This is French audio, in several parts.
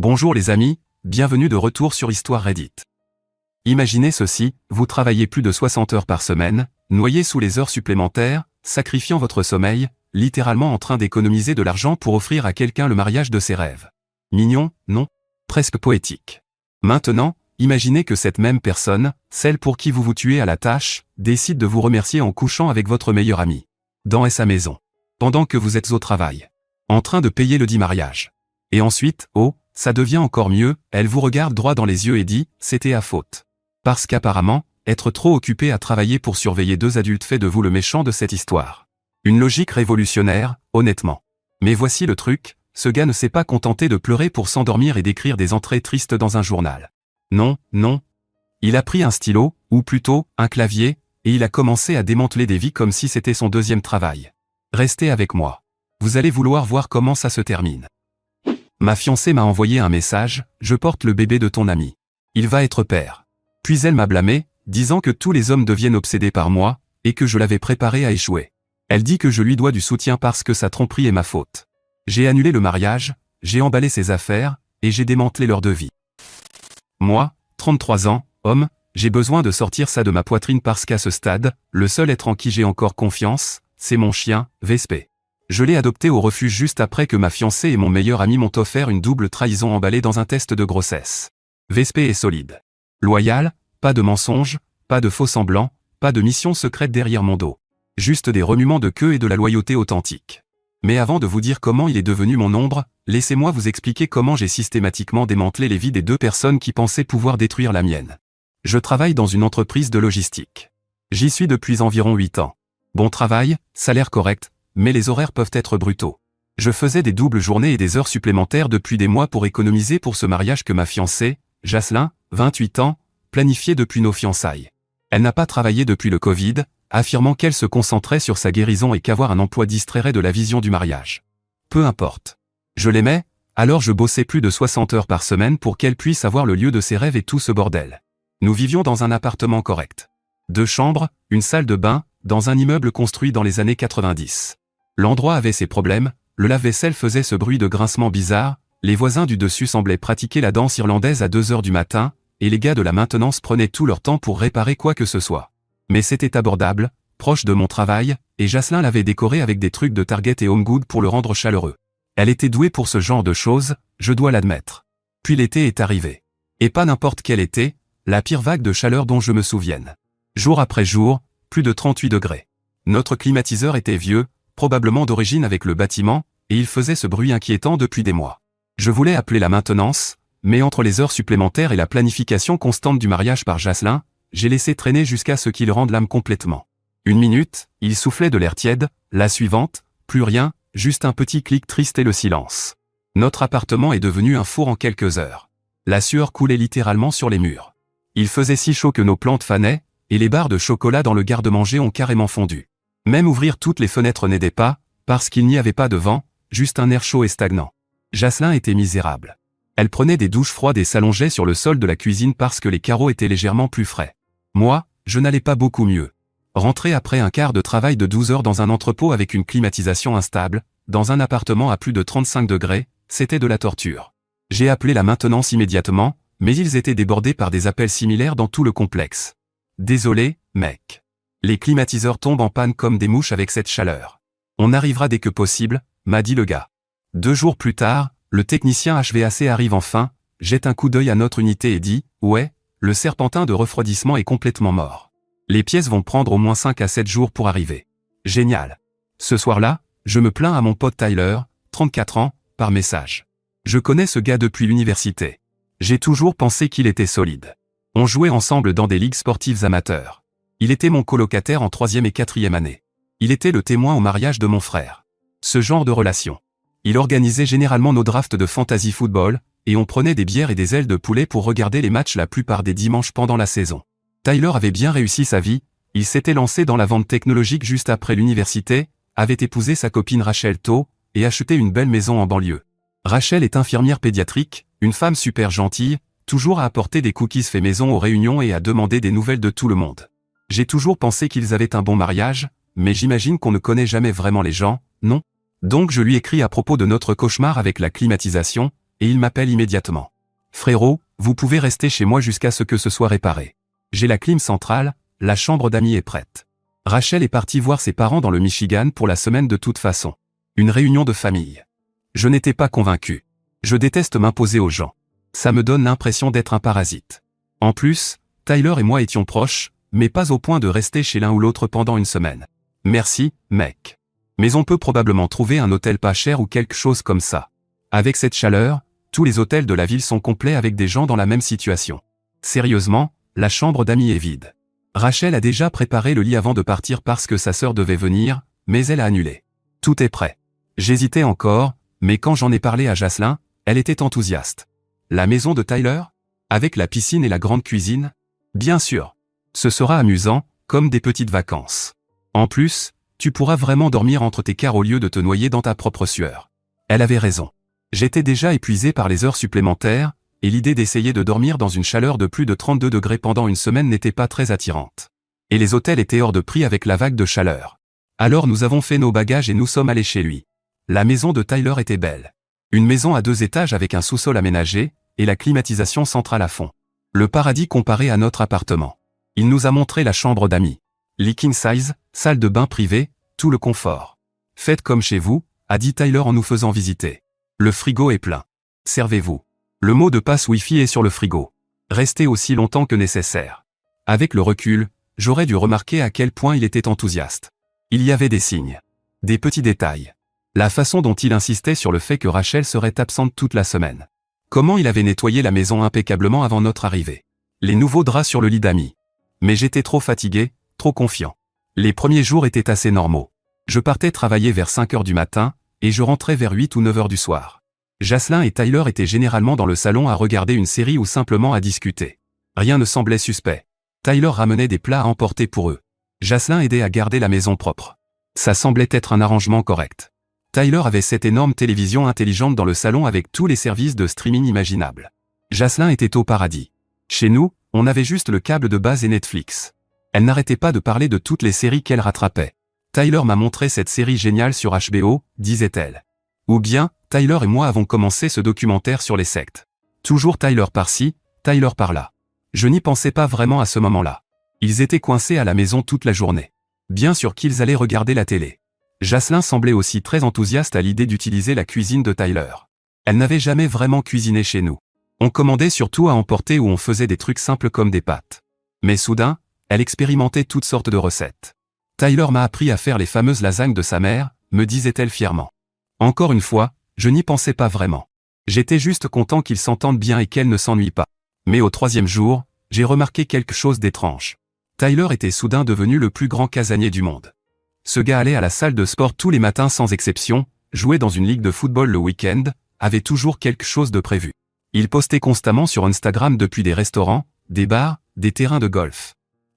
Bonjour les amis, bienvenue de retour sur Histoire Reddit. Imaginez ceci, vous travaillez plus de 60 heures par semaine, noyé sous les heures supplémentaires, sacrifiant votre sommeil, littéralement en train d'économiser de l'argent pour offrir à quelqu'un le mariage de ses rêves. Mignon, non? Presque poétique. Maintenant, imaginez que cette même personne, celle pour qui vous vous tuez à la tâche, décide de vous remercier en couchant avec votre meilleur ami. Dans sa maison. Pendant que vous êtes au travail. En train de payer le dit mariage. Et ensuite, oh, ça devient encore mieux, elle vous regarde droit dans les yeux et dit, c'était à faute. Parce qu'apparemment, être trop occupé à travailler pour surveiller deux adultes fait de vous le méchant de cette histoire. Une logique révolutionnaire, honnêtement. Mais voici le truc, ce gars ne s'est pas contenté de pleurer pour s'endormir et d'écrire des entrées tristes dans un journal. Non, non. Il a pris un stylo, ou plutôt, un clavier, et il a commencé à démanteler des vies comme si c'était son deuxième travail. Restez avec moi. Vous allez vouloir voir comment ça se termine. Ma fiancée m'a envoyé un message, je porte le bébé de ton ami. Il va être père. Puis elle m'a blâmé, disant que tous les hommes deviennent obsédés par moi, et que je l'avais préparé à échouer. Elle dit que je lui dois du soutien parce que sa tromperie est ma faute. J'ai annulé le mariage, j'ai emballé ses affaires, et j'ai démantelé leur devis. Moi, 33 ans, homme, j'ai besoin de sortir ça de ma poitrine parce qu'à ce stade, le seul être en qui j'ai encore confiance, c'est mon chien, Vespé. Je l'ai adopté au refuge juste après que ma fiancée et mon meilleur ami m'ont offert une double trahison emballée dans un test de grossesse. Vespé est solide. Loyal, pas de mensonges, pas de faux semblants, pas de mission secrète derrière mon dos. Juste des remuements de queue et de la loyauté authentique. Mais avant de vous dire comment il est devenu mon ombre, laissez-moi vous expliquer comment j'ai systématiquement démantelé les vies des deux personnes qui pensaient pouvoir détruire la mienne. Je travaille dans une entreprise de logistique. J'y suis depuis environ 8 ans. Bon travail, salaire correct, mais les horaires peuvent être brutaux. Je faisais des doubles journées et des heures supplémentaires depuis des mois pour économiser pour ce mariage que ma fiancée, Jaslyn, 28 ans, planifiait depuis nos fiançailles. Elle n'a pas travaillé depuis le Covid, affirmant qu'elle se concentrait sur sa guérison et qu'avoir un emploi distrairait de la vision du mariage. Peu importe. Je l'aimais, alors je bossais plus de 60 heures par semaine pour qu'elle puisse avoir le lieu de ses rêves et tout ce bordel. Nous vivions dans un appartement correct. 2 chambres, une salle de bain, dans un immeuble construit dans les années 90. L'endroit avait ses problèmes, le lave-vaisselle faisait ce bruit de grincement bizarre, les voisins du dessus semblaient pratiquer la danse irlandaise à 2 heures du matin, et les gars de la maintenance prenaient tout leur temps pour réparer quoi que ce soit. Mais c'était abordable, proche de mon travail, et Jaslyn l'avait décoré avec des trucs de Target et HomeGood pour le rendre chaleureux. Elle était douée pour ce genre de choses, je dois l'admettre. Puis l'été est arrivé. Et pas n'importe quel été, la pire vague de chaleur dont je me souvienne. Jour après jour, plus de 38 degrés. Notre climatiseur était vieux, probablement d'origine avec le bâtiment, et il faisait ce bruit inquiétant depuis des mois. Je voulais appeler la maintenance, mais entre les heures supplémentaires et la planification constante du mariage par Jaslyn, j'ai laissé traîner jusqu'à ce qu'il rende l'âme complètement. 1 minute, il soufflait de l'air tiède, la suivante, plus rien, juste un petit clic triste et le silence. Notre appartement est devenu un four en quelques heures. La sueur coulait littéralement sur les murs. Il faisait si chaud que nos plantes fanaient, et les barres de chocolat dans le garde-manger ont carrément fondu. Même ouvrir toutes les fenêtres n'aidait pas, parce qu'il n'y avait pas de vent, juste un air chaud et stagnant. Jaslyn était misérable. Elle prenait des douches froides et s'allongeait sur le sol de la cuisine parce que les carreaux étaient légèrement plus frais. Moi, je n'allais pas beaucoup mieux. Rentrer après un quart de travail de 12 heures dans un entrepôt avec une climatisation instable, dans un appartement à plus de 35 degrés, c'était de la torture. J'ai appelé la maintenance immédiatement, mais ils étaient débordés par des appels similaires dans tout le complexe. Désolé, mec. Les climatiseurs tombent en panne comme des mouches avec cette chaleur. On arrivera dès que possible, m'a dit le gars. 2 jours plus tard, le technicien HVAC arrive enfin, jette un coup d'œil à notre unité et dit « Ouais, le serpentin de refroidissement est complètement mort. Les pièces vont prendre au moins 5 à 7 jours pour arriver. » Génial. Ce soir-là, je me plains à mon pote Tyler, 34 ans, par message. Je connais ce gars depuis l'université. J'ai toujours pensé qu'il était solide. On jouait ensemble dans des ligues sportives amateurs. Il était mon colocataire en 3e et 4e année. Il était le témoin au mariage de mon frère. Ce genre de relation. Il organisait généralement nos drafts de fantasy football, et on prenait des bières et des ailes de poulet pour regarder les matchs la plupart des dimanches pendant la saison. Tyler avait bien réussi sa vie, il s'était lancé dans la vente technologique juste après l'université, avait épousé sa copine Rachel tôt, et acheté une belle maison en banlieue. Rachel est infirmière pédiatrique, une femme super gentille, toujours à apporter des cookies faits maison aux réunions et à demander des nouvelles de tout le monde. J'ai toujours pensé qu'ils avaient un bon mariage, mais j'imagine qu'on ne connaît jamais vraiment les gens, non? Donc je lui écris à propos de notre cauchemar avec la climatisation, et il m'appelle immédiatement. Frérot, vous pouvez rester chez moi jusqu'à ce que ce soit réparé. J'ai la clim centrale, la chambre d'amis est prête. Rachel est partie voir ses parents dans le Michigan pour la semaine de toute façon. Une réunion de famille. Je n'étais pas convaincu. Je déteste m'imposer aux gens. Ça me donne l'impression d'être un parasite. En plus, Tyler et moi étions proches, mais pas au point de rester chez l'un ou l'autre pendant une semaine. Merci, mec. Mais on peut probablement trouver un hôtel pas cher ou quelque chose comme ça. Avec cette chaleur, tous les hôtels de la ville sont complets avec des gens dans la même situation. Sérieusement, la chambre d'amis est vide. Rachel a déjà préparé le lit avant de partir parce que sa sœur devait venir, mais elle a annulé. Tout est prêt. J'hésitais encore, mais quand j'en ai parlé à Jaslyn, elle était enthousiaste. La maison de Tyler? Avec la piscine et la grande cuisine? Bien sûr. Ce sera amusant, comme des petites vacances. En plus, tu pourras vraiment dormir entre tes quarts au lieu de te noyer dans ta propre sueur. Elle avait raison. J'étais déjà épuisé par les heures supplémentaires, et l'idée d'essayer de dormir dans une chaleur de plus de 32 degrés pendant une semaine n'était pas très attirante. Et les hôtels étaient hors de prix avec la vague de chaleur. Alors nous avons fait nos bagages et nous sommes allés chez lui. La maison de Tyler était belle. Une maison à 2 étages avec un sous-sol aménagé, et la climatisation centrale à fond. Le paradis comparé à notre appartement. Il nous a montré la chambre d'amis. Lit king size, salle de bain privée, tout le confort. Faites comme chez vous, a dit Tyler en nous faisant visiter. Le frigo est plein. Servez-vous. Le mot de passe Wi-Fi est sur le frigo. Restez aussi longtemps que nécessaire. Avec le recul, j'aurais dû remarquer à quel point il était enthousiaste. Il y avait des signes. Des petits détails. La façon dont il insistait sur le fait que Rachel serait absente toute la semaine. Comment il avait nettoyé la maison impeccablement avant notre arrivée. Les nouveaux draps sur le lit d'amis. Mais j'étais trop fatigué, trop confiant. Les premiers jours étaient assez normaux. Je partais travailler vers 5 heures du matin, et je rentrais vers 8 ou 9 heures du soir. Jaslyn et Tyler étaient généralement dans le salon à regarder une série ou simplement à discuter. Rien ne semblait suspect. Tyler ramenait des plats à emporter pour eux. Jaslyn aidait à garder la maison propre. Ça semblait être un arrangement correct. Tyler avait cette énorme télévision intelligente dans le salon avec tous les services de streaming imaginables. Jaslyn était au paradis. Chez nous, on avait juste le câble de base et Netflix. Elle n'arrêtait pas de parler de toutes les séries qu'elle rattrapait. Tyler m'a montré cette série géniale sur HBO, disait-elle. Ou bien, Tyler et moi avons commencé ce documentaire sur les sectes. Toujours Tyler par-ci, Tyler par-là. Je n'y pensais pas vraiment à ce moment-là. Ils étaient coincés à la maison toute la journée. Bien sûr qu'ils allaient regarder la télé. Jaslyn semblait aussi très enthousiaste à l'idée d'utiliser la cuisine de Tyler. Elle n'avait jamais vraiment cuisiné chez nous. On commandait surtout à emporter ou on faisait des trucs simples comme des pâtes. Mais soudain, elle expérimentait toutes sortes de recettes. Tyler m'a appris à faire les fameuses lasagnes de sa mère, me disait-elle fièrement. Encore une fois, je n'y pensais pas vraiment. J'étais juste content qu'ils s'entendent bien et qu'elle ne s'ennuie pas. Mais au 3e jour, j'ai remarqué quelque chose d'étrange. Tyler était soudain devenu le plus grand casanier du monde. Ce gars allait à la salle de sport tous les matins sans exception, jouait dans une ligue de football le week-end, avait toujours quelque chose de prévu. Il postait constamment sur Instagram depuis des restaurants, des bars, des terrains de golf.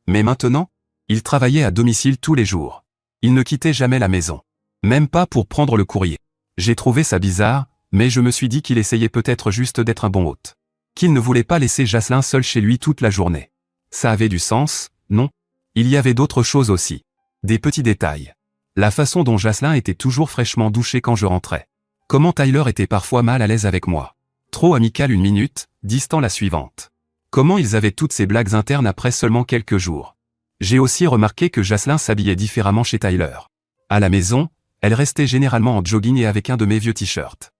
Mais maintenant, il travaillait à domicile tous les jours. Il ne quittait jamais la maison. Même pas pour prendre le courrier. J'ai trouvé ça bizarre, mais je me suis dit qu'il essayait peut-être juste d'être un bon hôte. Qu'il ne voulait pas laisser Jaslyn seule chez lui toute la journée. Ça avait du sens, non? Il y avait d'autres choses aussi. Des petits détails. La façon dont Jaslyn était toujours fraîchement douchée quand je rentrais. Comment Tyler était parfois mal à l'aise avec moi. Trop amical une minute, distant la suivante. Comment ils avaient toutes ces blagues internes après seulement quelques jours. J'ai aussi remarqué que Jaslyn s'habillait différemment chez Tyler. À la maison, elle restait généralement en jogging et avec un de mes vieux t-shirts.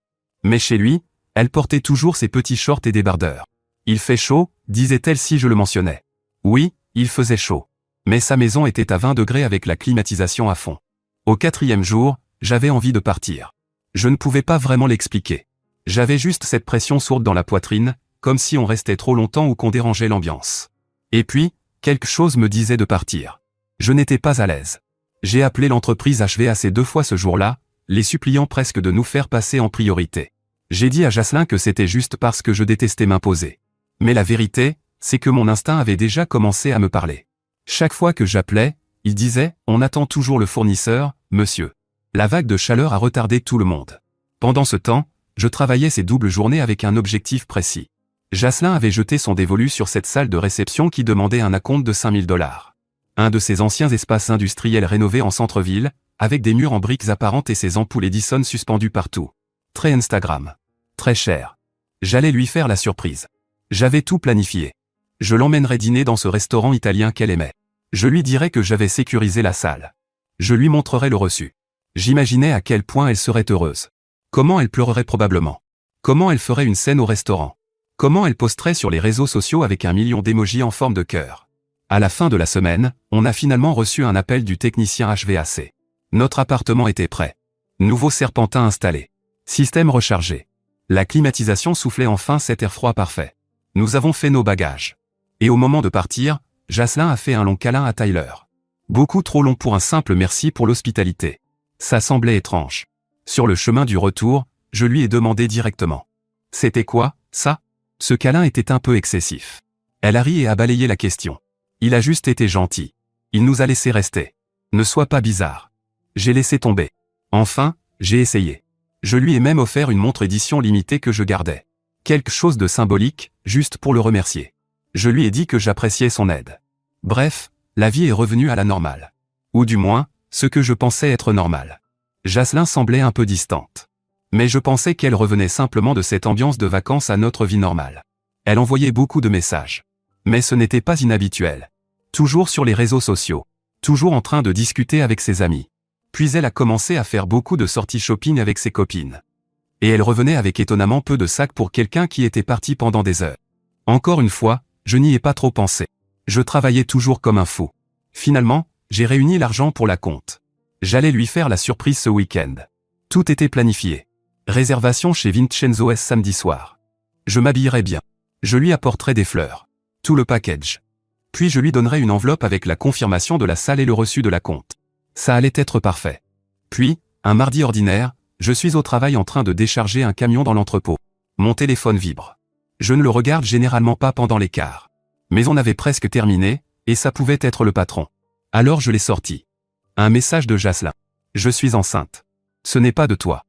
Mais chez lui, elle portait toujours ses petits shorts et débardeurs. Il fait chaud, disait-elle si je le mentionnais. Oui, il faisait chaud. Mais sa maison était à 20 degrés avec la climatisation à fond. Au 4e jour, j'avais envie de partir. Je ne pouvais pas vraiment l'expliquer. J'avais juste cette pression sourde dans la poitrine, comme si on restait trop longtemps ou qu'on dérangeait l'ambiance. Et puis, quelque chose me disait de partir. Je n'étais pas à l'aise. J'ai appelé l'entreprise HVAC 2 fois ce jour-là, les suppliant presque de nous faire passer en priorité. J'ai dit à Jaslyn que c'était juste parce que je détestais m'imposer. Mais la vérité, c'est que mon instinct avait déjà commencé à me parler. Chaque fois que j'appelais, il disait « On attend toujours le fournisseur, monsieur ». La vague de chaleur a retardé tout le monde. Pendant ce temps, je travaillais ces doubles journées avec un objectif précis. Jaslyn avait jeté son dévolu sur cette salle de réception qui demandait un acompte de 5 000 $. Un de ces anciens espaces industriels rénovés en centre-ville, avec des murs en briques apparentes et ses ampoules Edison suspendues partout. Très Instagram. Très cher. J'allais lui faire la surprise. J'avais tout planifié. Je l'emmènerais dîner dans ce restaurant italien qu'elle aimait. Je lui dirais que j'avais sécurisé la salle. Je lui montrerais le reçu. J'imaginais à quel point elle serait heureuse. Comment elle pleurerait probablement. Comment elle ferait une scène au restaurant. Comment elle posterait sur les réseaux sociaux avec 1 million d'émojis en forme de cœur. À la fin de la semaine, on a finalement reçu un appel du technicien HVAC. Notre appartement était prêt. Nouveau serpentin installé. Système rechargé. La climatisation soufflait enfin cet air froid parfait. Nous avons fait nos bagages. Et au moment de partir, Jaslyn a fait un long câlin à Tyler. Beaucoup trop long pour un simple merci pour l'hospitalité. Ça semblait étrange. Sur le chemin du retour, je lui ai demandé directement. C'était quoi, ça? Ce câlin était un peu excessif. Elle a ri et a balayé la question. Il a juste été gentil. Il nous a laissé rester. Ne sois pas bizarre. J'ai laissé tomber. Enfin, j'ai essayé. Je lui ai même offert une montre édition limitée que je gardais. Quelque chose de symbolique, juste pour le remercier. Je lui ai dit que j'appréciais son aide. Bref, la vie est revenue à la normale. Ou du moins, ce que je pensais être normal. Jaslyn semblait un peu distante. Mais je pensais qu'elle revenait simplement de cette ambiance de vacances à notre vie normale. Elle envoyait beaucoup de messages. Mais ce n'était pas inhabituel. Toujours sur les réseaux sociaux. Toujours en train de discuter avec ses amis. Puis elle a commencé à faire beaucoup de sorties shopping avec ses copines. Et elle revenait avec étonnamment peu de sacs pour quelqu'un qui était parti pendant des heures. Encore une fois, je n'y ai pas trop pensé. Je travaillais toujours comme un fou. Finalement, j'ai réuni l'argent pour la compte. J'allais lui faire la surprise ce week-end. Tout était planifié. Réservation chez Vincenzo S samedi soir. Je m'habillerai bien. Je lui apporterai des fleurs. Tout le package. Puis je lui donnerai une enveloppe avec la confirmation de la salle et le reçu de la compte. Ça allait être parfait. Puis, un mardi ordinaire, je suis au travail en train de décharger un camion dans l'entrepôt. Mon téléphone vibre. Je ne le regarde généralement pas pendant l'écart. Mais on avait presque terminé, et ça pouvait être le patron. Alors je l'ai sorti. Un message de Jaslyn. Je suis enceinte. Ce n'est pas de toi.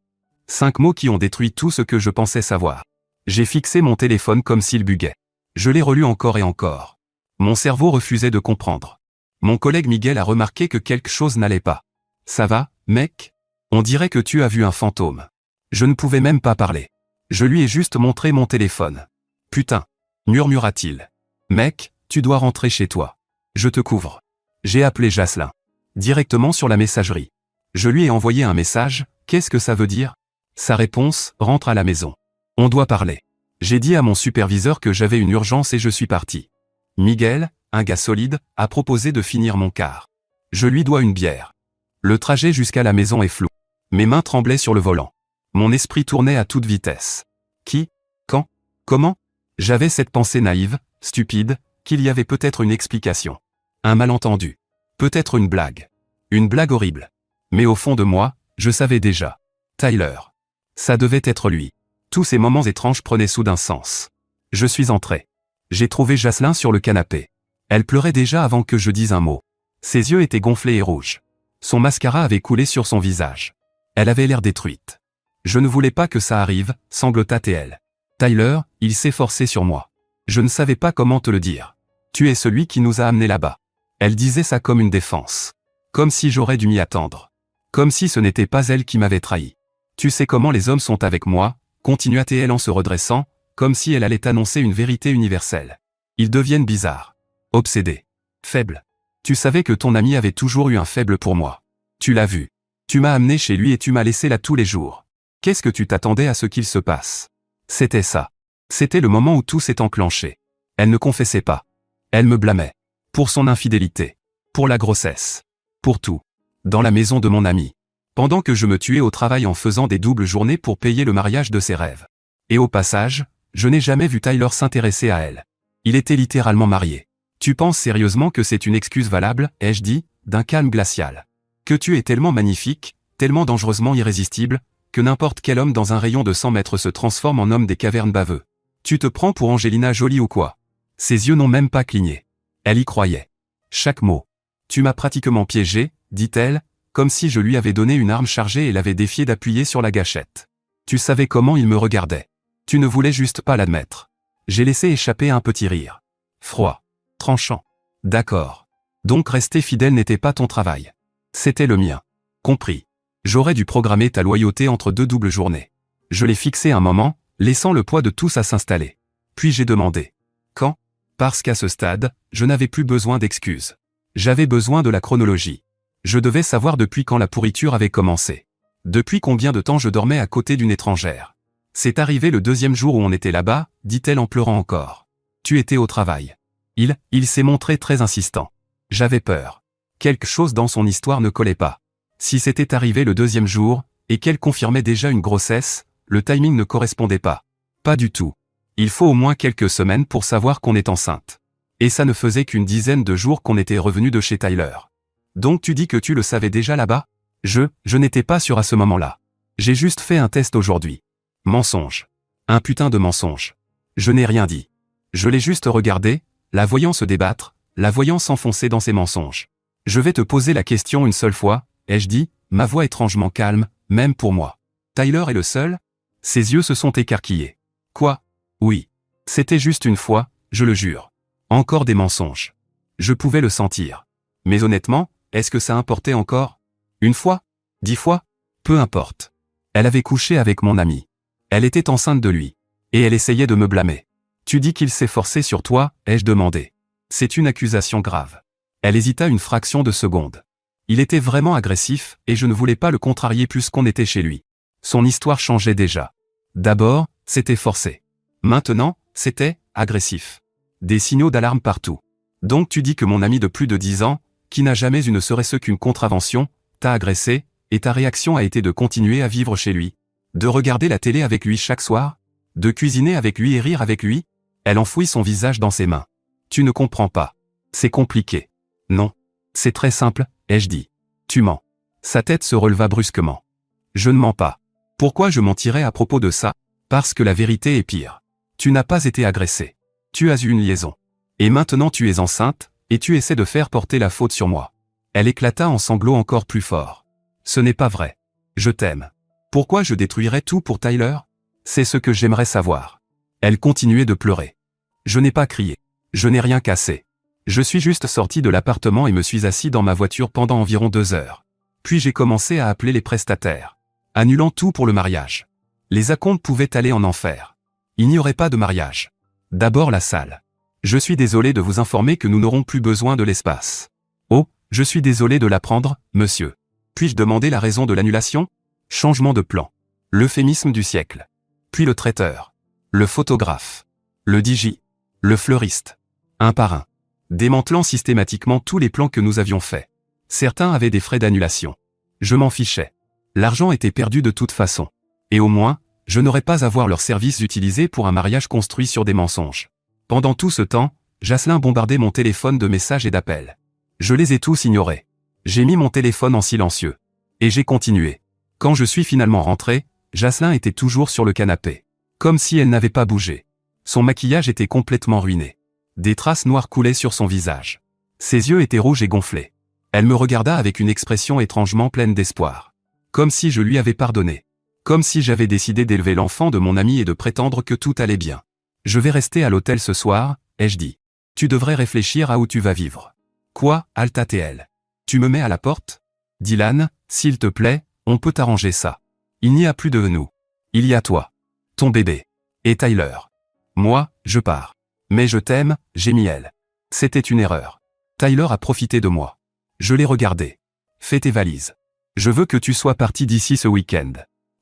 5 mots qui ont détruit tout ce que je pensais savoir. J'ai fixé mon téléphone comme s'il buguait. Je l'ai relu encore et encore. Mon cerveau refusait de comprendre. Mon collègue Miguel a remarqué que quelque chose n'allait pas. Ça va, mec? On dirait que tu as vu un fantôme. Je ne pouvais même pas parler. Je lui ai juste montré mon téléphone. Putain, murmura-t-il. Mec, tu dois rentrer chez toi. Je te couvre. J'ai appelé Jaslyn. Directement sur la messagerie. Je lui ai envoyé un message, qu'est-ce que ça veut dire? Sa réponse, rentre à la maison. On doit parler. J'ai dit à mon superviseur que j'avais une urgence et je suis parti. Miguel, un gars solide, a proposé de finir mon quart. Je lui dois une bière. Le trajet jusqu'à la maison est flou. Mes mains tremblaient sur le volant. Mon esprit tournait à toute vitesse. Qui? Quand? Comment? J'avais cette pensée naïve, stupide, qu'il y avait peut-être une explication. Un malentendu. Peut-être une blague. Une blague horrible. Mais au fond de moi, je savais déjà. Tyler. Ça devait être lui. Tous ces moments étranges prenaient soudain sens. Je suis entré. J'ai trouvé Jaslyn sur le canapé. Elle pleurait déjà avant que je dise un mot. Ses yeux étaient gonflés et rouges. Son mascara avait coulé sur son visage. Elle avait l'air détruite. Je ne voulais pas que ça arrive, sanglota-t-elle. Tyler, il s'est forcé sur moi. Je ne savais pas comment te le dire. Tu es celui qui nous a amenés là-bas. Elle disait ça comme une défense. Comme si j'aurais dû m'y attendre. Comme si ce n'était pas elle qui m'avait trahi. Tu sais comment les hommes sont avec moi, continua-t-elle en se redressant, comme si elle allait annoncer une vérité universelle. Ils deviennent bizarres. Obsédés. Faibles. Tu savais que ton ami avait toujours eu un faible pour moi. Tu l'as vu. Tu m'as amené chez lui et tu m'as laissé là tous les jours. Qu'est-ce que tu t'attendais à ce qu'il se passe? C'était ça. C'était le moment où tout s'est enclenché. Elle ne confessait pas. Elle me blâmait. Pour son infidélité. Pour la grossesse. Pour tout. Dans la maison de mon ami. Pendant que je me tuais au travail en faisant des doubles journées pour payer le mariage de ses rêves. Et au passage, je n'ai jamais vu Tyler s'intéresser à elle. Il était littéralement marié. Tu penses sérieusement que c'est une excuse valable, ai-je dit, d'un calme glacial. Que tu es tellement magnifique, tellement dangereusement irrésistible, que n'importe quel homme dans un rayon de 100 mètres se transforme en homme des cavernes baveux. Tu te prends pour Angelina Jolie ou quoi? Ses yeux n'ont même pas cligné. Elle y croyait. Chaque mot. Tu m'as pratiquement piégé, dit-elle, comme si je lui avais donné une arme chargée et l'avais défié d'appuyer sur la gâchette. Tu savais comment il me regardait. Tu ne voulais juste pas l'admettre. J'ai laissé échapper un petit rire. Froid. Tranchant. D'accord. Donc rester fidèle n'était pas ton travail. C'était le mien. Compris. J'aurais dû programmer ta loyauté entre 2 doubles journées. Je l'ai fixé un moment, laissant le poids de tout ça s'installer. Puis j'ai demandé. Quand? Parce qu'à ce stade, je n'avais plus besoin d'excuses. J'avais besoin de la chronologie. Je devais savoir depuis quand la pourriture avait commencé. Depuis combien de temps je dormais à côté d'une étrangère. C'est arrivé le deuxième jour où on était là-bas, dit-elle en pleurant encore. Tu étais au travail. Il s'est montré très insistant. J'avais peur. Quelque chose dans son histoire ne collait pas. Si c'était arrivé le deuxième jour, et qu'elle confirmait déjà une grossesse, le timing ne correspondait pas. Pas du tout. Il faut au moins quelques semaines pour savoir qu'on est enceinte. Et ça ne faisait qu'une dizaine de jours qu'on était revenu de chez Tyler. Donc tu dis que tu le savais déjà là-bas? Je n'étais pas sûr à ce moment-là. J'ai juste fait un test aujourd'hui. Mensonge. Un putain de mensonge. Je n'ai rien dit. Je l'ai juste regardé, la voyant se débattre, la voyant s'enfoncer dans ses mensonges. Je vais te poser la question une seule fois, ai-je dit, ma voix étrangement calme, même pour moi. Tyler est le seul? Ses yeux se sont écarquillés. Quoi? Oui. C'était juste une fois, je le jure. Encore des mensonges. Je pouvais le sentir. Mais honnêtement, est-ce que ça importait encore? Une fois? 10 fois? Peu importe. Elle avait couché avec mon ami. Elle était enceinte de lui. Et elle essayait de me blâmer. Tu dis qu'il s'est forcé sur toi, ai-je demandé. C'est une accusation grave. Elle hésita une fraction de seconde. Il était vraiment agressif, et je ne voulais pas le contrarier plus qu'on était chez lui. Son histoire changeait déjà. D'abord, c'était forcé. Maintenant, c'était agressif. Des signaux d'alarme partout. Donc tu dis que mon ami de plus de 10 ans, qui n'a jamais eu ne serait-ce qu'une contravention, t'a agressé, et ta réaction a été de continuer à vivre chez lui. De regarder la télé avec lui chaque soir? De cuisiner avec lui et rire avec lui? Elle enfouit son visage dans ses mains. Tu ne comprends pas. C'est compliqué. Non. C'est très simple, ai-je dit. Tu mens. Sa tête se releva brusquement. Je ne mens pas. Pourquoi je mentirais à propos de ça? Parce que la vérité est pire. Tu n'as pas été agressé. Tu as eu une liaison. Et maintenant tu es enceinte, et tu essaies de faire porter la faute sur moi. Elle éclata en sanglots encore plus forts. Ce n'est pas vrai. Je t'aime. Pourquoi je détruirais tout pour Tyler? C'est ce que j'aimerais savoir. Elle continuait de pleurer. Je n'ai pas crié. Je n'ai rien cassé. Je suis juste sorti de l'appartement et me suis assis dans ma voiture pendant environ 2 heures. Puis j'ai commencé à appeler les prestataires. Annulant tout pour le mariage. Les acomptes pouvaient aller en enfer. Il n'y aurait pas de mariage. D'abord la salle. Je suis désolé de vous informer que nous n'aurons plus besoin de l'espace. Oh, je suis désolé de l'apprendre, monsieur. Puis-je demander la raison de l'annulation? Changement de plan. L'euphémisme du siècle. Puis le traiteur. Le photographe. Le DJ. Le fleuriste. Un par un. Démantelant systématiquement tous les plans que nous avions faits. Certains avaient des frais d'annulation. Je m'en fichais. L'argent était perdu de toute façon. Et au moins, je n'aurais pas à voir leurs services utilisés pour un mariage construit sur des mensonges. Pendant tout ce temps, Jocelyn bombardait mon téléphone de messages et d'appels. Je les ai tous ignorés. J'ai mis mon téléphone en silencieux. Et j'ai continué. Quand je suis finalement rentré, Jocelyn était toujours sur le canapé. Comme si elle n'avait pas bougé. Son maquillage était complètement ruiné. Des traces noires coulaient sur son visage. Ses yeux étaient rouges et gonflés. Elle me regarda avec une expression étrangement pleine d'espoir. Comme si je lui avais pardonné. Comme si j'avais décidé d'élever l'enfant de mon ami et de prétendre que tout allait bien. Je vais rester à l'hôtel ce soir, ai-je dit. Tu devrais réfléchir à où tu vas vivre. Quoi, Alta-TL? Tu me mets à la porte? Dylan, s'il te plaît, on peut arranger ça. Il n'y a plus de nous. Il y a toi. Ton bébé. Et Tyler. Moi, je pars. Mais je t'aime, gémit elle. C'était une erreur. Tyler a profité de moi. Je l'ai regardé. Fais tes valises. Je veux que tu sois parti d'ici ce week-end.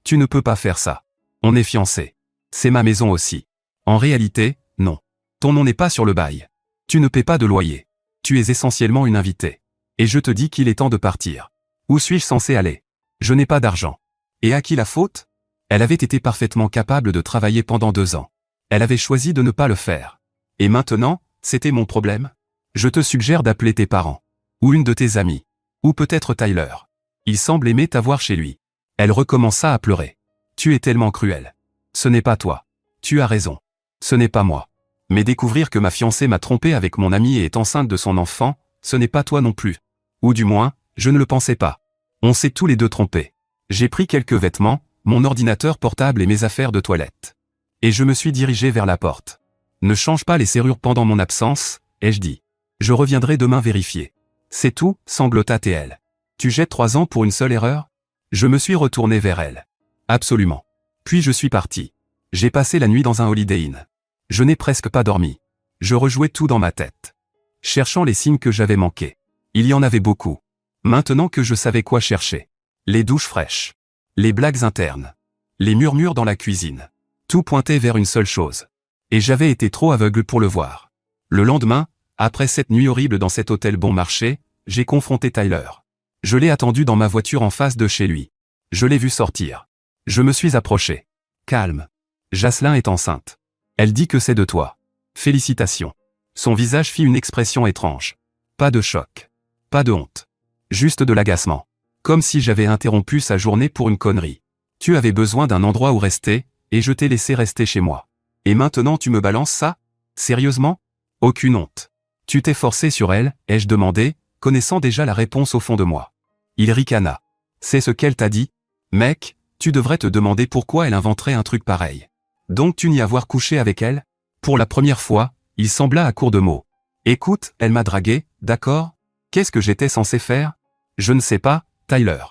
Tu ne peux pas faire ça. On est fiancés. C'est ma maison aussi. En réalité, non. Ton nom n'est pas sur le bail. Tu ne paies pas de loyer. Tu es essentiellement une invitée. Et je te dis qu'il est temps de partir. Où suis-je censé aller? Je n'ai pas d'argent. Et à qui la faute? Elle avait été parfaitement capable de travailler pendant 2 ans. Elle avait choisi de ne pas le faire. Et maintenant, c'était mon problème? Je te suggère d'appeler tes parents. Ou une de tes amies. Ou peut-être Tyler. Il semble aimer t'avoir chez lui. Elle recommença à pleurer. Tu es tellement cruel. Ce n'est pas toi. Tu as raison. Ce n'est pas moi. Mais découvrir que ma fiancée m'a trompé avec mon ami et est enceinte de son enfant, ce n'est pas toi non plus. Ou du moins, je ne le pensais pas. On s'est tous les deux trompés. J'ai pris quelques vêtements, mon ordinateur portable et mes affaires de toilette. Et je me suis dirigé vers la porte. Ne change pas les serrures pendant mon absence, ai-je dit. Je reviendrai demain vérifier. C'est tout, sanglota TL. Tu jettes 3 ans pour une seule erreur? Je me suis retourné vers elle. Absolument. Puis je suis parti. J'ai passé la nuit dans un Holiday Inn. Je n'ai presque pas dormi. Je rejouais tout dans ma tête, cherchant les signes que j'avais manqués. Il y en avait beaucoup. Maintenant que je savais quoi chercher. Les douches fraîches. Les blagues internes. Les murmures dans la cuisine. Tout pointait vers une seule chose. Et j'avais été trop aveugle pour le voir. Le lendemain, après cette nuit horrible dans cet hôtel bon marché, j'ai confronté Tyler. Je l'ai attendu dans ma voiture en face de chez lui. Je l'ai vu sortir. Je me suis approché. Calme. Jaslyn est enceinte. Elle dit que c'est de toi. Félicitations. Son visage fit une expression étrange. Pas de choc. Pas de honte. Juste de l'agacement. Comme si j'avais interrompu sa journée pour une connerie. Tu avais besoin d'un endroit où rester, et je t'ai laissé rester chez moi. Et maintenant tu me balances ça? Sérieusement? Aucune honte. Tu t'es forcé sur elle, ai-je demandé, connaissant déjà la réponse au fond de moi. Il ricana. C'est ce qu'elle t'a dit? Mec, tu devrais te demander pourquoi elle inventerait un truc pareil. Donc tu n'y avoir couché avec elle? Pour la première fois, il sembla à court de mots. Écoute, elle m'a dragué, d'accord? Qu'est-ce que j'étais censé faire? Je ne sais pas, Tyler.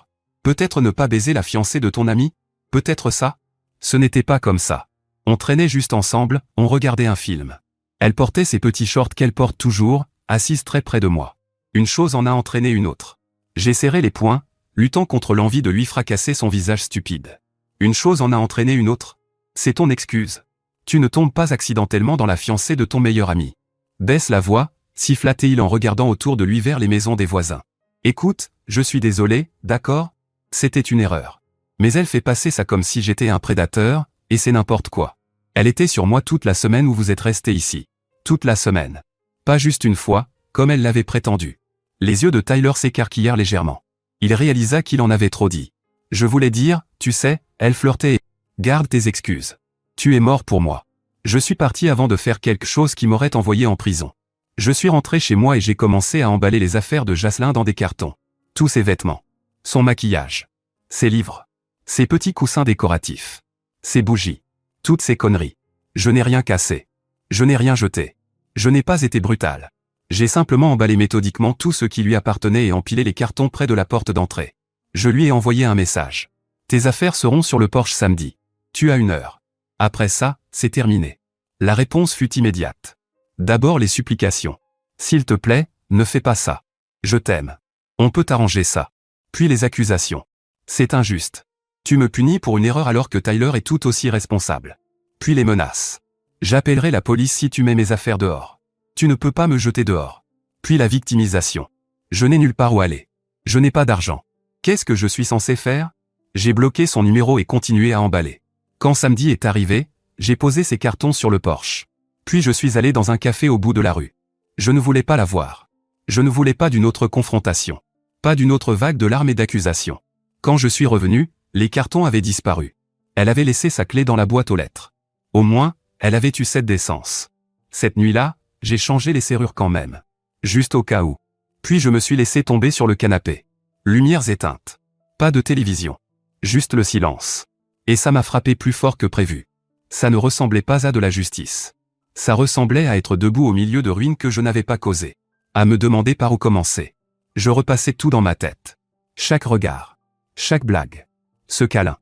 Peut-être ne pas baiser la fiancée de ton ami? Peut-être ça? Ce n'était pas comme ça. On traînait juste ensemble, on regardait un film. Elle portait ses petits shorts qu'elle porte toujours, assise très près de moi. Une chose en a entraîné une autre. J'ai serré les poings, luttant contre l'envie de lui fracasser son visage stupide. Une chose en a entraîné une autre. C'est ton excuse. Tu ne tombes pas accidentellement dans la fiancée de ton meilleur ami. Baisse la voix, siffla-t-il en regardant autour de lui vers les maisons des voisins. Écoute, je suis désolé, d'accord? C'était une erreur. Mais elle fait passer ça comme si j'étais un prédateur, et c'est n'importe quoi. Elle était sur moi toute la semaine où vous êtes resté ici. Toute la semaine. Pas juste une fois, comme elle l'avait prétendu. Les yeux de Tyler s'écarquillèrent légèrement. Il réalisa qu'il en avait trop dit. Je voulais dire, tu sais, elle flirtait et... Garde tes excuses. Tu es mort pour moi. Je suis parti avant de faire quelque chose qui m'aurait envoyé en prison. Je suis rentré chez moi et j'ai commencé à emballer les affaires de Jaslyn dans des cartons. Tous ses vêtements. Son maquillage. Ses livres. Ses petits coussins décoratifs. Ses bougies. Toutes ces conneries. Je n'ai rien cassé. Je n'ai rien jeté. Je n'ai pas été brutal. J'ai simplement emballé méthodiquement tout ce qui lui appartenait et empilé les cartons près de la porte d'entrée. Je lui ai envoyé un message. Tes affaires seront sur le porche samedi. Tu as 1 heure. Après ça, c'est terminé. La réponse fut immédiate. D'abord les supplications. S'il te plaît, ne fais pas ça. Je t'aime. On peut arranger ça. Puis les accusations. C'est injuste. Tu me punis pour une erreur alors que Tyler est tout aussi responsable. Puis les menaces. J'appellerai la police si tu mets mes affaires dehors. Tu ne peux pas me jeter dehors. Puis la victimisation. Je n'ai nulle part où aller. Je n'ai pas d'argent. Qu'est-ce que je suis censé faire? J'ai bloqué son numéro et continué à emballer. Quand samedi est arrivé, j'ai posé ces cartons sur le porche. Puis je suis allé dans un café au bout de la rue. Je ne voulais pas la voir. Je ne voulais pas d'une autre confrontation. Pas d'une autre vague de larmes et d'accusations. Quand je suis revenu, les cartons avaient disparu. Elle avait laissé sa clé dans la boîte aux lettres. Au moins, elle avait eu cette décence. Cette nuit-là, j'ai changé les serrures quand même. Juste au cas où. Puis je me suis laissé tomber sur le canapé. Lumières éteintes. Pas de télévision. Juste le silence. Et ça m'a frappé plus fort que prévu. Ça ne ressemblait pas à de la justice. Ça ressemblait à être debout au milieu de ruines que je n'avais pas causées. À me demander par où commencer. Je repassais tout dans ma tête. Chaque regard. Chaque blague. Ce câlin.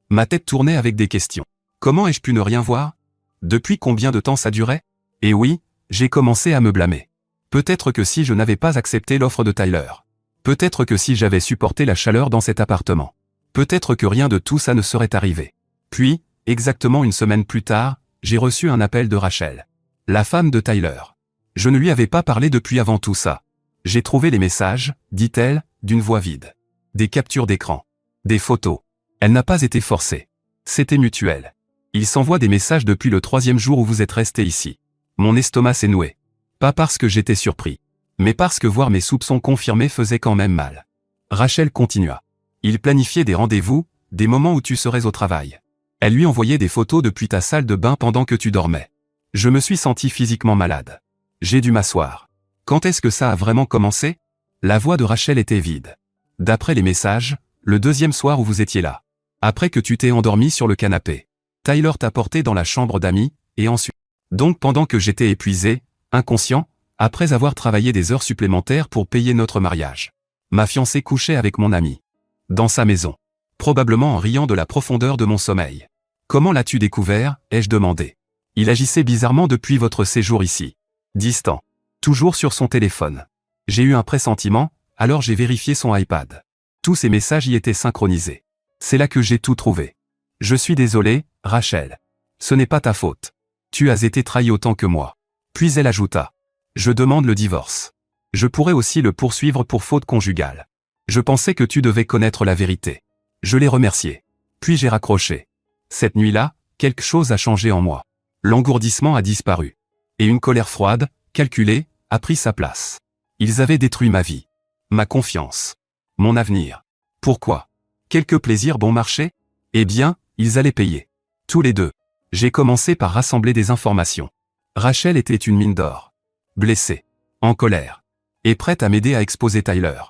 Ma tête tournait avec des questions. Comment ai-je pu ne rien voir? Depuis combien de temps ça durait? Et oui, j'ai commencé à me blâmer. Peut-être que si je n'avais pas accepté l'offre de Tyler. Peut-être que si j'avais supporté la chaleur dans cet appartement. Peut-être que rien de tout ça ne serait arrivé. Puis, exactement 1 semaine plus tard, j'ai reçu un appel de Rachel. La femme de Tyler. Je ne lui avais pas parlé depuis avant tout ça. J'ai trouvé les messages, dit-elle, d'une voix vide. Des captures d'écran. Des photos. Elle n'a pas été forcée. C'était mutuel. Il s'envoie des messages depuis le 3e jour où vous êtes resté ici. Mon estomac s'est noué. Pas parce que j'étais surpris. Mais parce que voir mes soupçons confirmés faisait quand même mal. Rachel continua. Il planifiait des rendez-vous, des moments où tu serais au travail. Elle lui envoyait des photos depuis ta salle de bain pendant que tu dormais. Je me suis senti physiquement malade. J'ai dû m'asseoir. Quand est-ce que ça a vraiment commencé? La voix de Rachel était vide. D'après les messages, le 2e soir où vous étiez là. Après que tu t'es endormi sur le canapé. Tyler t'a porté dans la chambre d'amis, et ensuite. Donc pendant que j'étais épuisé, inconscient, après avoir travaillé des heures supplémentaires pour payer notre mariage. Ma fiancée couchait avec mon ami. Dans sa maison. Probablement en riant de la profondeur de mon sommeil. Comment l'as-tu découvert, ai-je demandé. Il agissait bizarrement depuis votre séjour ici. Distant. Toujours sur son téléphone. J'ai eu un pressentiment, alors j'ai vérifié son iPad. Tous ses messages y étaient synchronisés. C'est là que j'ai tout trouvé. Je suis désolé, Rachel. Ce n'est pas ta faute. Tu as été trahi autant que moi. Puis elle ajouta. Je demande le divorce. Je pourrais aussi le poursuivre pour faute conjugale. Je pensais que tu devais connaître la vérité. Je l'ai remercié. Puis j'ai raccroché. Cette nuit-là, quelque chose a changé en moi. L'engourdissement a disparu. Et une colère froide, calculée, a pris sa place. Ils avaient détruit ma vie. Ma confiance. Mon avenir. Pourquoi? Quelques plaisirs bon marché? Eh bien, ils allaient payer. Tous les deux. J'ai commencé par rassembler des informations. Rachel était une mine d'or. Blessée. En colère. Et prête à m'aider à exposer Tyler.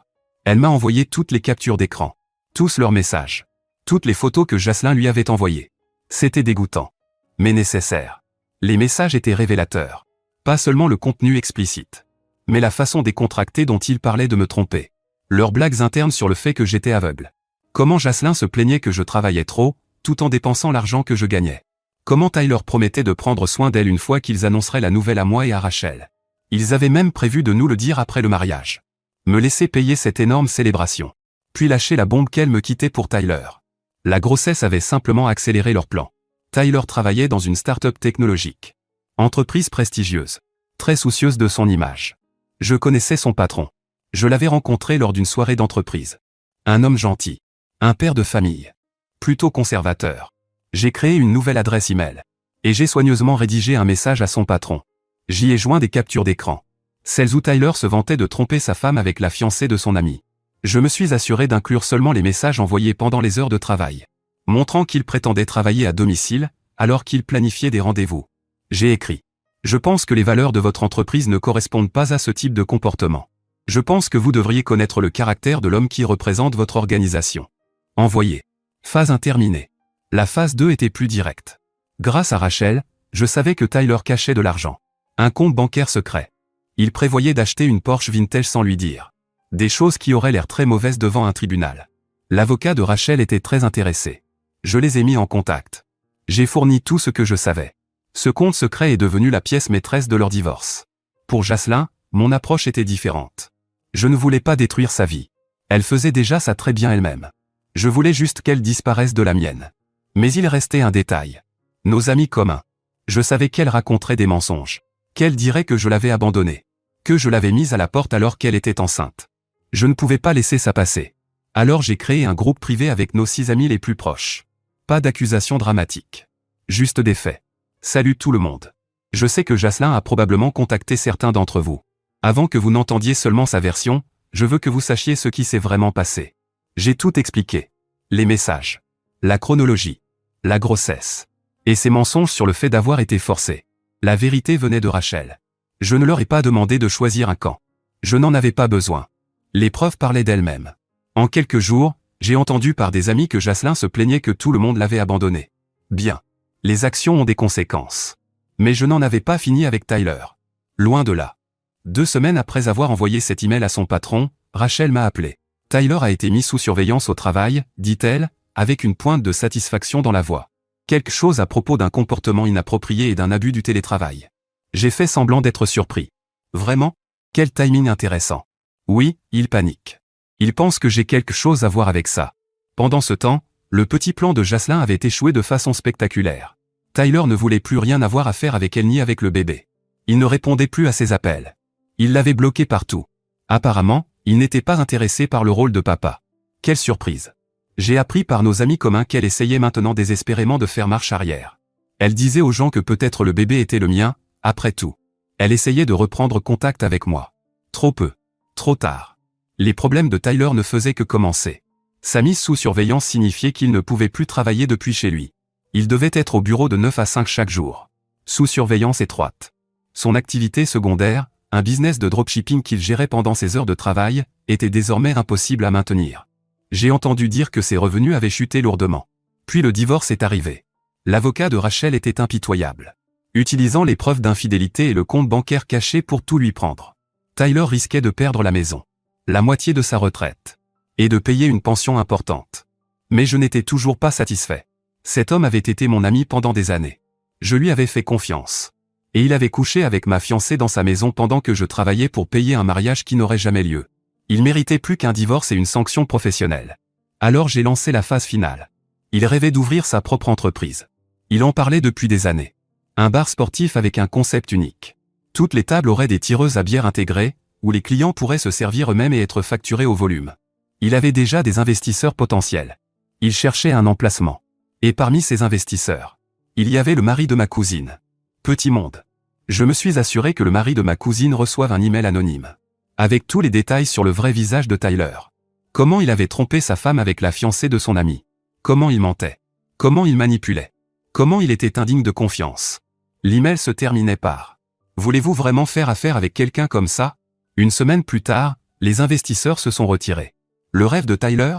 Elle m'a envoyé toutes les captures d'écran. Tous leurs messages. Toutes les photos que Jocelyn lui avait envoyées. C'était dégoûtant. Mais nécessaire. Les messages étaient révélateurs. Pas seulement le contenu explicite. Mais la façon décontractée dont ils parlaient de me tromper. Leurs blagues internes sur le fait que j'étais aveugle. Comment Jocelyn se plaignait que je travaillais trop, tout en dépensant l'argent que je gagnais. Comment Tyler promettait de prendre soin d'elle une fois qu'ils annonceraient la nouvelle à moi et à Rachel. Ils avaient même prévu de nous le dire après le mariage. Me laisser payer cette énorme célébration. Puis lâcher la bombe qu'elle me quittait pour Tyler. La grossesse avait simplement accéléré leur plan. Tyler travaillait dans une start-up technologique. Entreprise prestigieuse. Très soucieuse de son image. Je connaissais son patron. Je l'avais rencontré lors d'une soirée d'entreprise. Un homme gentil. Un père de famille. Plutôt conservateur. J'ai créé une nouvelle adresse email. Et j'ai soigneusement rédigé un message à son patron. J'y ai joint des captures d'écran. Celles où Tyler se vantait de tromper sa femme avec la fiancée de son ami. Je me suis assuré d'inclure seulement les messages envoyés pendant les heures de travail. Montrant qu'il prétendait travailler à domicile, alors qu'il planifiait des rendez-vous. J'ai écrit. Je pense que les valeurs de votre entreprise ne correspondent pas à ce type de comportement. Je pense que vous devriez connaître le caractère de l'homme qui représente votre organisation. Envoyé. Phase 1 terminée. La phase 2 était plus directe. Grâce à Rachel, je savais que Tyler cachait de l'argent. Un compte bancaire secret. Il prévoyait d'acheter une Porsche vintage sans lui dire. Des choses qui auraient l'air très mauvaises devant un tribunal. L'avocat de Rachel était très intéressé. Je les ai mis en contact. J'ai fourni tout ce que je savais. Ce compte secret est devenu la pièce maîtresse de leur divorce. Pour Jocelyn, mon approche était différente. Je ne voulais pas détruire sa vie. Elle faisait déjà ça très bien elle-même. Je voulais juste qu'elle disparaisse de la mienne. Mais il restait un détail. Nos amis communs. Je savais qu'elle raconterait des mensonges. Qu'elle dirait que je l'avais abandonnée. Que je l'avais mise à la porte alors qu'elle était enceinte. Je ne pouvais pas laisser ça passer. Alors j'ai créé un groupe privé avec nos 6 amis les plus proches. Pas d'accusations dramatiques. Juste des faits. Salut tout le monde. Je sais que Jocelyn a probablement contacté certains d'entre vous. Avant que vous n'entendiez seulement sa version, je veux que vous sachiez ce qui s'est vraiment passé. J'ai tout expliqué. Les messages. La chronologie. La grossesse. Et ses mensonges sur le fait d'avoir été forcé. La vérité venait de Rachel. Je ne leur ai pas demandé de choisir un camp. Je n'en avais pas besoin. Les preuves parlaient d'elles-mêmes. En quelques jours, j'ai entendu par des amis que Jocelyn se plaignait que tout le monde l'avait abandonné. Bien. Les actions ont des conséquences. Mais je n'en avais pas fini avec Tyler. Loin de là. 2 semaines après avoir envoyé cet email à son patron, Rachel m'a appelé. Tyler a été mis sous surveillance au travail, dit-elle, avec une pointe de satisfaction dans la voix. Quelque chose à propos d'un comportement inapproprié et d'un abus du télétravail. J'ai fait semblant d'être surpris. Vraiment? Quel timing intéressant. Oui, il panique. Il pense que j'ai quelque chose à voir avec ça. Pendant ce temps, le petit plan de Jocelyn avait échoué de façon spectaculaire. Tyler ne voulait plus rien avoir à faire avec elle ni avec le bébé. Il ne répondait plus à ses appels. Il l'avait bloqué partout. Apparemment, il n'était pas intéressé par le rôle de papa. Quelle surprise. J'ai appris par nos amis communs qu'elle essayait maintenant désespérément de faire marche arrière. Elle disait aux gens que peut-être le bébé était le mien, après tout. Elle essayait de reprendre contact avec moi. Trop peu. Trop tard. Les problèmes de Tyler ne faisaient que commencer. Sa mise sous surveillance signifiait qu'il ne pouvait plus travailler depuis chez lui. Il devait être au bureau de 9 à 5 chaque jour. Sous surveillance étroite. Son activité secondaire, un business de dropshipping qu'il gérait pendant ses heures de travail, était désormais impossible à maintenir. J'ai entendu dire que ses revenus avaient chuté lourdement. Puis le divorce est arrivé. L'avocat de Rachel était impitoyable. Utilisant les preuves d'infidélité et le compte bancaire caché pour tout lui prendre. Tyler risquait de perdre la maison. La moitié de sa retraite. Et de payer une pension importante. Mais je n'étais toujours pas satisfait. Cet homme avait été mon ami pendant des années. Je lui avais fait confiance. Et il avait couché avec ma fiancée dans sa maison pendant que je travaillais pour payer un mariage qui n'aurait jamais lieu. Il méritait plus qu'un divorce et une sanction professionnelle. Alors j'ai lancé la phase finale. Il rêvait d'ouvrir sa propre entreprise. Il en parlait depuis des années. Un bar sportif avec un concept unique. Toutes les tables auraient des tireuses à bière intégrées, où les clients pourraient se servir eux-mêmes et être facturés au volume. Il avait déjà des investisseurs potentiels. Il cherchait un emplacement. Et parmi ces investisseurs, il y avait le mari de ma cousine. Petit monde. Je me suis assuré que le mari de ma cousine reçoive un email anonyme. Avec tous les détails sur le vrai visage de Tyler. Comment il avait trompé sa femme avec la fiancée de son ami. Comment il mentait. Comment il manipulait. Comment il était indigne de confiance. L'email se terminait par « Voulez-vous vraiment faire affaire avec quelqu'un comme ça ?» Une semaine plus tard, les investisseurs se sont retirés. Le rêve de Tyler?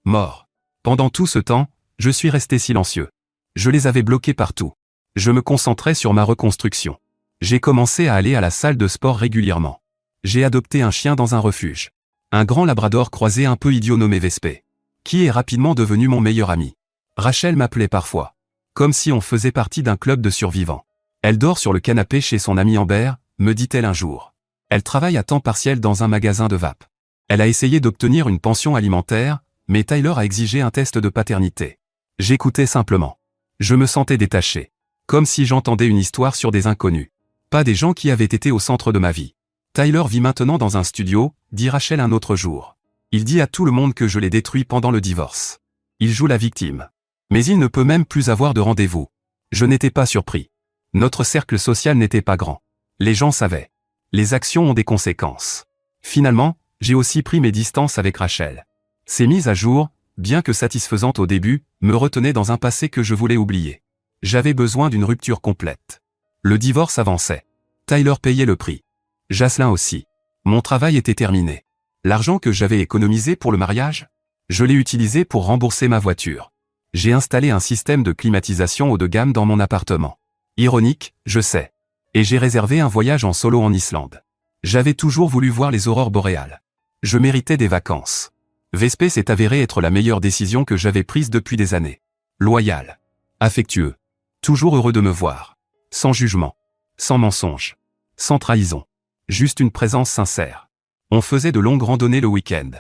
Mort. Pendant tout ce temps, je suis resté silencieux. Je les avais bloqués partout. Je me concentrais sur ma reconstruction. J'ai commencé à aller à la salle de sport régulièrement. J'ai adopté un chien dans un refuge. Un grand labrador croisé un peu idiot nommé Vespé, qui est rapidement devenu mon meilleur ami. Rachel m'appelait parfois. Comme si on faisait partie d'un club de survivants. Elle dort sur le canapé chez son amie Amber, me dit-elle un jour. Elle travaille à temps partiel dans un magasin de vape. Elle a essayé d'obtenir une pension alimentaire, mais Tyler a exigé un test de paternité. J'écoutais simplement. Je me sentais détaché. Comme si j'entendais une histoire sur des inconnus. Pas des gens qui avaient été au centre de ma vie. Tyler vit maintenant dans un studio, dit Rachel un autre jour. Il dit à tout le monde que je l'ai détruit pendant le divorce. Il joue la victime. Mais il ne peut même plus avoir de rendez-vous. Je n'étais pas surpris. Notre cercle social n'était pas grand. Les gens savaient. Les actions ont des conséquences. Finalement, j'ai aussi pris mes distances avec Rachel. Ces mises à jour, bien que satisfaisantes au début, me retenaient dans un passé que je voulais oublier. J'avais besoin d'une rupture complète. Le divorce avançait. Tyler payait le prix. Jaslyn aussi. Mon travail était terminé. L'argent que j'avais économisé pour le mariage, je l'ai utilisé pour rembourser ma voiture. J'ai installé un système de climatisation haut de gamme dans mon appartement. Ironique, je sais. Et j'ai réservé un voyage en solo en Islande. J'avais toujours voulu voir les aurores boréales. Je méritais des vacances. Vespé s'est avéré être la meilleure décision que j'avais prise depuis des années. Loyal. Affectueux. Toujours heureux de me voir. Sans jugement. Sans mensonge. Sans trahison. Juste une présence sincère. On faisait de longues randonnées le week-end.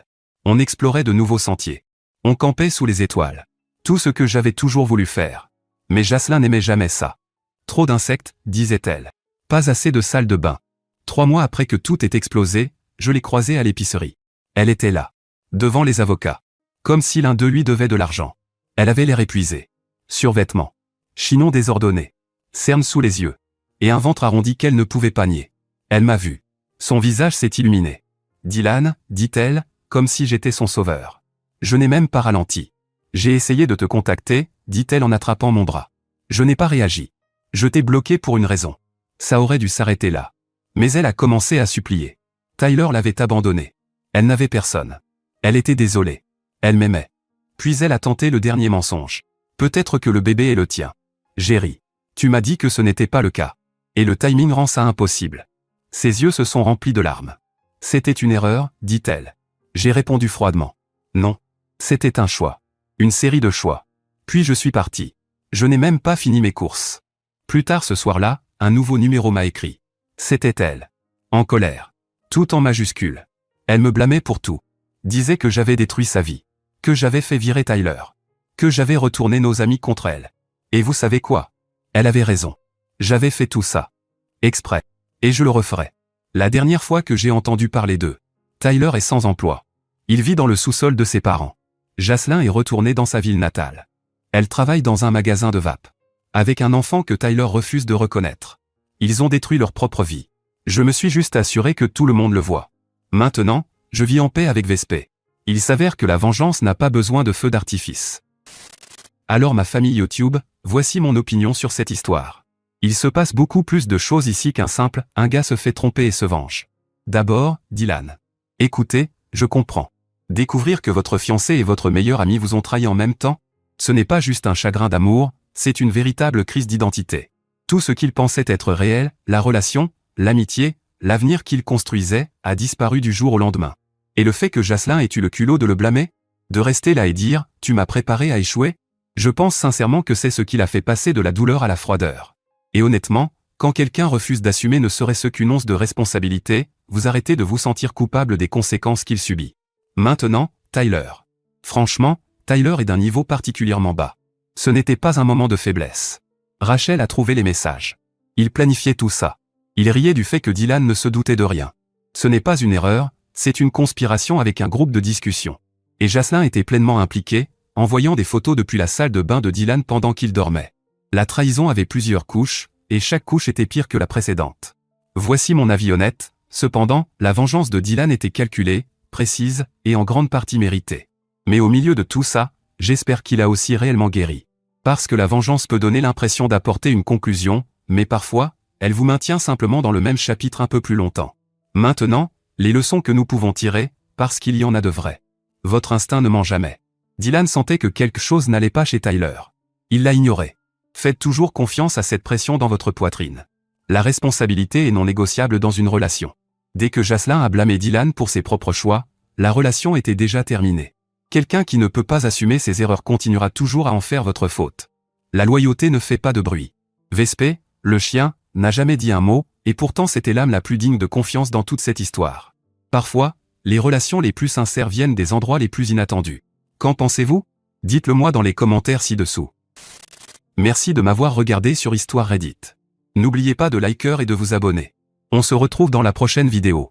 On explorait de nouveaux sentiers. On campait sous les étoiles. Tout ce que j'avais toujours voulu faire. Mais Jaslyn n'aimait jamais ça. Trop d'insectes, disait-elle. Pas assez de salles de bain. 3 mois après que tout ait explosé, je l'ai croisée à l'épicerie. Elle était là. Devant les avocats. Comme si l'un d'eux lui devait de l'argent. Elle avait l'air épuisée. Survêtement. Chignon désordonné. Cerne sous les yeux. Et un ventre arrondi qu'elle ne pouvait pas nier. Elle m'a vu. Son visage s'est illuminé. Dylan, dit-elle, comme si j'étais son sauveur. Je n'ai même pas ralenti. J'ai essayé de te contacter, dit-elle en attrapant mon bras. Je n'ai pas réagi. Je t'ai bloqué pour une raison. Ça aurait dû s'arrêter là. Mais elle a commencé à supplier. Tyler l'avait abandonnée. Elle n'avait personne. Elle était désolée. Elle m'aimait. Puis elle a tenté le dernier mensonge. Peut-être que le bébé est le tien. J'ai ri. Tu m'as dit que ce n'était pas le cas. Et le timing rend ça impossible. Ses yeux se sont remplis de larmes. C'était une erreur, dit-elle. J'ai répondu froidement. Non. C'était un choix. Une série de choix. Puis je suis parti. Je n'ai même pas fini mes courses. Plus tard ce soir-là, un nouveau numéro m'a écrit. C'était elle. En colère. Tout en majuscule. Elle me blâmait pour tout. Disait que j'avais détruit sa vie. Que j'avais fait virer Tyler. Que j'avais retourné nos amis contre elle. Et vous savez quoi? Elle avait raison. J'avais fait tout ça. Exprès. Et je le referai. La dernière fois que j'ai entendu parler d'eux. Tyler est sans emploi. Il vit dans le sous-sol de ses parents. Jaslyn est retournée dans sa ville natale. Elle travaille dans un magasin de vape. Avec un enfant que Tyler refuse de reconnaître. Ils ont détruit leur propre vie. Je me suis juste assuré que tout le monde le voit. Maintenant, je vis en paix avec Vespé. Il s'avère que la vengeance n'a pas besoin de feu d'artifice. Alors ma famille YouTube, voici mon opinion sur cette histoire. Il se passe beaucoup plus de choses ici qu'un simple « un gars se fait tromper et se venge ». D'abord, Dylan. Écoutez, je comprends. Découvrir que votre fiancé et votre meilleur ami vous ont trahi en même temps, ce n'est pas juste un chagrin d'amour, c'est une véritable crise d'identité. Tout ce qu'il pensait être réel, la relation, l'amitié, l'avenir qu'il construisait, a disparu du jour au lendemain. Et le fait que Jaslyn ait eu le culot de le blâmer? De rester là et dire « tu m'as préparé à échouer ?» Je pense sincèrement que c'est ce qui l'a fait passer de la douleur à la froideur. Et honnêtement, quand quelqu'un refuse d'assumer ne serait-ce qu'une once de responsabilité, vous arrêtez de vous sentir coupable des conséquences qu'il subit. Maintenant, Tyler. Franchement, Tyler est d'un niveau particulièrement bas. Ce n'était pas un moment de faiblesse. Rachel a trouvé les messages. Il planifiait tout ça. Il riait du fait que Dylan ne se doutait de rien. Ce n'est pas une erreur, c'est une conspiration avec un groupe de discussion. Et Jocelyn était pleinement impliqué, envoyant des photos depuis la salle de bain de Dylan pendant qu'il dormait. La trahison avait plusieurs couches, et chaque couche était pire que la précédente. Voici mon avis honnête, cependant, la vengeance de Dylan était calculée, précise, et en grande partie méritée. Mais au milieu de tout ça, j'espère qu'il a aussi réellement guéri. Parce que la vengeance peut donner l'impression d'apporter une conclusion, mais parfois, elle vous maintient simplement dans le même chapitre un peu plus longtemps. Maintenant, les leçons que nous pouvons tirer, parce qu'il y en a de vraies. Votre instinct ne ment jamais. Dylan sentait que quelque chose n'allait pas chez Tyler. Il l'a ignoré. Faites toujours confiance à cette pression dans votre poitrine. La responsabilité est non négociable dans une relation. Dès que Jocelyn a blâmé Dylan pour ses propres choix, la relation était déjà terminée. Quelqu'un qui ne peut pas assumer ses erreurs continuera toujours à en faire votre faute. La loyauté ne fait pas de bruit. Vespé, le chien, n'a jamais dit un mot, et pourtant c'était l'âme la plus digne de confiance dans toute cette histoire. Parfois, les relations les plus sincères viennent des endroits les plus inattendus. Qu'en pensez-vous? Dites-le moi dans les commentaires ci-dessous. Merci de m'avoir regardé sur Histoire Reddit. N'oubliez pas de liker et de vous abonner. On se retrouve dans la prochaine vidéo.